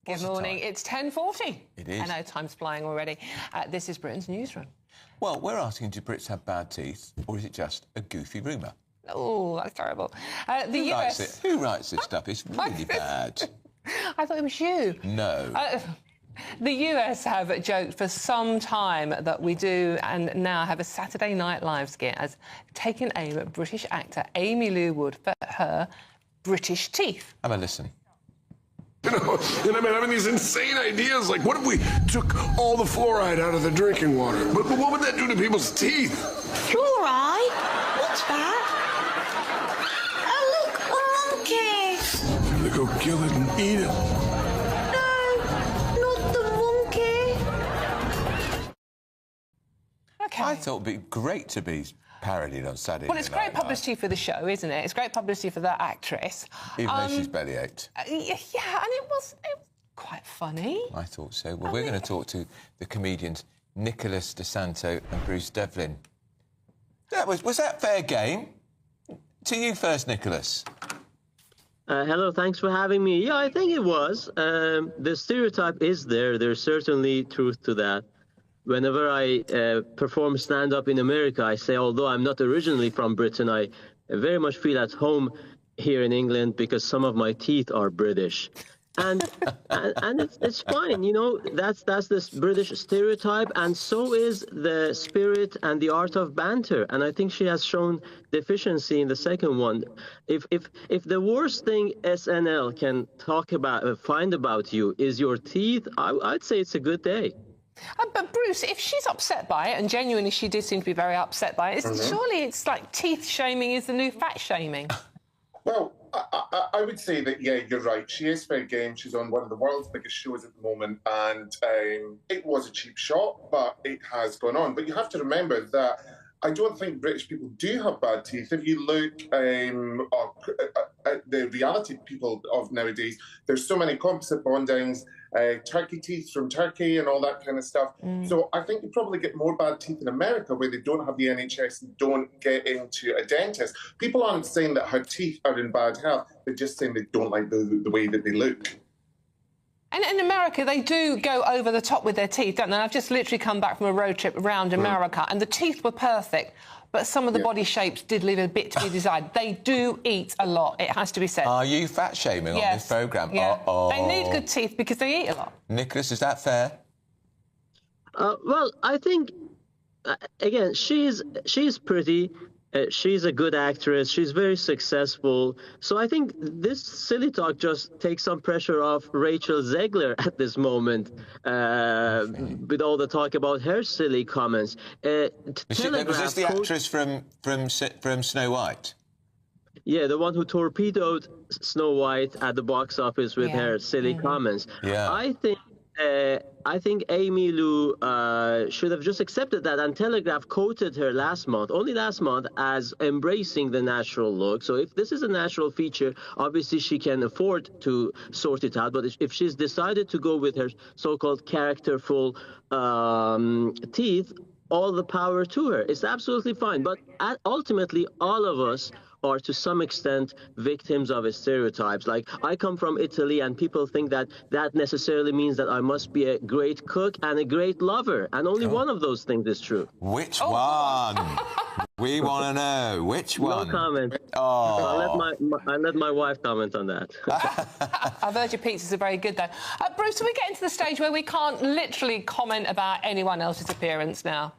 Good morning. It's 10:40. It is. I know, time's flying already. This is Britain's newsroom. Well, we're asking, do Brits have bad teeth, or is it just a goofy rumour? Oh, that's terrible. Who writes it? Who writes this stuff? It's really bad. I thought it was you. No. The US have joked for some time that we do and now have a Saturday Night Live skit as taking aim at British actor Aimee Lou Wood for her British teeth. Have a listen. You know, and I've been having these insane ideas, like what if we took all the fluoride out of the drinking water? But what would that do to people's teeth? Fluoride? What's that? Oh, look, a monkey. They go kill it and eat it. No, not the monkey. OK. I thought it'd be great to be parodied on Saturday. Well, it's great publicity for the show, isn't it? It's great publicity for that actress. Even though she's bellyached. Yeah, and it was quite funny. I thought so. Well, we're going to talk to the comedians Nicholas de Santo and Bruce Devlin. Was that fair game? To you first, Nicholas. Hello, thanks for having me. Yeah, I think it was. The stereotype is there. There's certainly truth to that. Whenever I perform stand-up in America, I say, although I'm not originally from Britain, I very much feel at home here in England because some of my teeth are British. And it's fine, you know, that's this British stereotype, and so is the spirit and the art of banter. And I think she has shown deficiency in the second one. If the worst thing SNL can find about you is your teeth, I'd say it's a good day. But Bruce, if she's upset by it, and genuinely she did seem to be very upset by it, surely it's like teeth shaming is the new fat shaming. Well, I would say that, yeah, you're right. She is fair game. She's on one of the world's biggest shows at the moment, and it was a cheap shot, but it has gone on. But you have to remember that I don't think British people do have bad teeth. If you look at the reality people of nowadays, there's so many composite bondings, turkey teeth from Turkey and all that kind of stuff. So I think you probably get more bad teeth in America where they don't have the NHS and don't get into a dentist. People aren't saying that her teeth are in bad health. They're just saying they don't like the way that they look. And in America, they do go over the top with their teeth, don't they? I've just literally come back from a road trip around America, and the teeth were perfect, but some of the body shapes did leave a bit to be desired. They do eat a lot, it has to be said. Are you fat-shaming on this programme? Yeah. They need good teeth because they eat a lot. Nicholas, is that fair? Well, I think, again, she's pretty. She's a good actress. She's very successful. So I think this silly talk just takes some pressure off Rachel Zegler at this moment, with all the talk about her silly comments. Was this the actress from Snow White? Yeah, the one who torpedoed Snow White at the box office with her silly comments. Yeah. I think Aimee Lou should have just accepted that, and Telegraph quoted her only last month, as embracing the natural look. So if this is a natural feature, obviously she can afford to sort it out. But if she's decided to go with her so-called characterful teeth, all the power to her. It's absolutely fine. But ultimately, all of us are to some extent victims of stereotypes. Like, I come from Italy, and people think that necessarily means that I must be a great cook and a great lover, and only one of those things is true. Which one? We want to know. Which one? No comment. Oh. I'll let my wife comment on that. I've heard your pizzas are very good, though. Bruce, are we getting to the stage where we can't literally comment about anyone else's appearance now?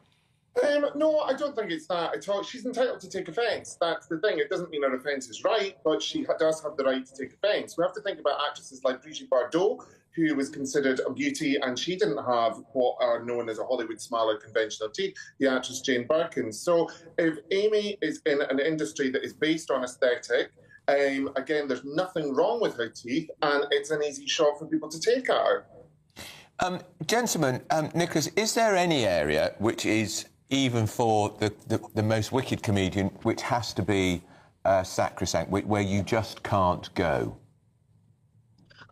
No, I don't think it's that at all. She's entitled to take offence. That's the thing. It doesn't mean her offence is right, but she does have the right to take offence. We have to think about actresses like Brigitte Bardot, who was considered a beauty, and she didn't have what are known as a Hollywood smile or conventional teeth, the actress Jane Birkin. So if Aimee is in an industry that is based on aesthetic, again, there's nothing wrong with her teeth, and it's an easy shot for people to take at her. Gentlemen, Nicholas, is there any area which is, even for the most wicked comedian, which has to be sacrosanct, where you just can't go?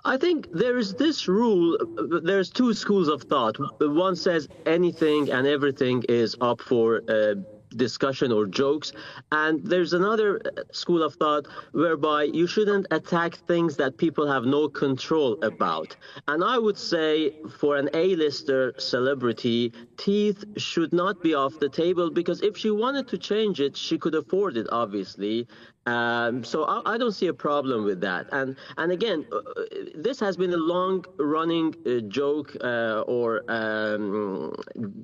I think there is this rule. There's two schools of thought. One says anything and everything is up for discussion or jokes. And there's another school of thought whereby you shouldn't attack things that people have no control about. And I would say for an A-lister celebrity, teeth should not be off the table, because if she wanted to change it, she could afford it, obviously. So I don't see a problem with that. And again, this has been a long-running joke or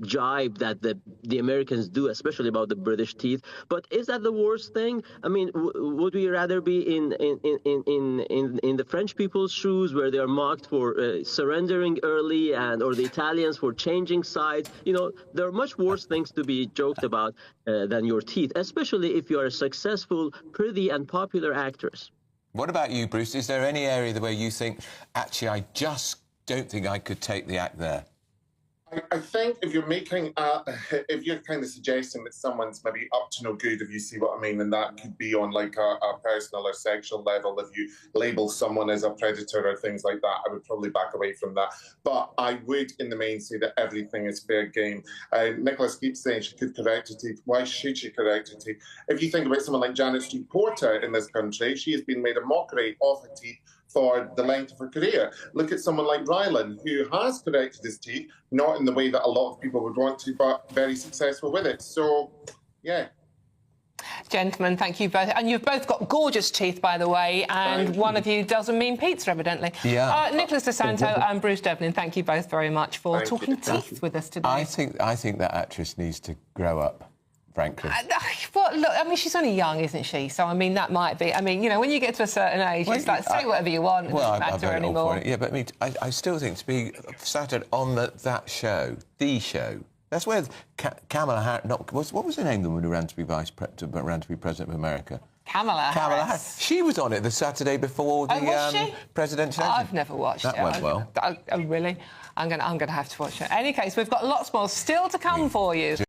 jibe that the Americans do, especially about the British teeth. But is that the worst thing? I mean, would we rather be in the French people's shoes, where they are mocked for surrendering early, or the Italians for changing sides? You know, there are much worse things to be joked about than your teeth, especially if you are a successful, pretty and popular actress. What about you, Bruce? Is there any area where you think, actually, I just don't think I could take the act there? I think if you're making, if you're kind of suggesting that someone's maybe up to no good, if you see what I mean, and that could be on like a personal or sexual level, if you label someone as a predator or things like that, I would probably back away from that. But I would, in the main, say that everything is fair game. Nicholas keeps saying she could correct her teeth. Why should she correct her teeth? If you think about someone like Janet Street Porter in this country, she has been made a mockery of her teeth for the length of her career. Look at someone like Rylan, who has corrected his teeth, not in the way that a lot of people would want to, but very successful with it. So, yeah. Gentlemen, thank you both. And you've both got gorgeous teeth, by the way, and one of you doesn't mean pizza, evidently. Yeah. Nicholas de Santo and Bruce Devlin, thank you both very much for talking teeth with us today. I think that actress needs to grow up, frankly. Well, look, I mean, she's only young, isn't she? So, I mean, that might be... I mean, you know, when you get to a certain age, it's like, say whatever you want, it doesn't matter anymore. Yeah, but I mean, I still think to be sat on that show, the show, that's where Kamala Harris... What was her name, the woman who ran to be president of America? Kamala Harris. She was on it the Saturday before the presidential... I've never watched it. That went well. Oh, really? I'm going to have to watch it. In any case, we've got lots more still to come for you.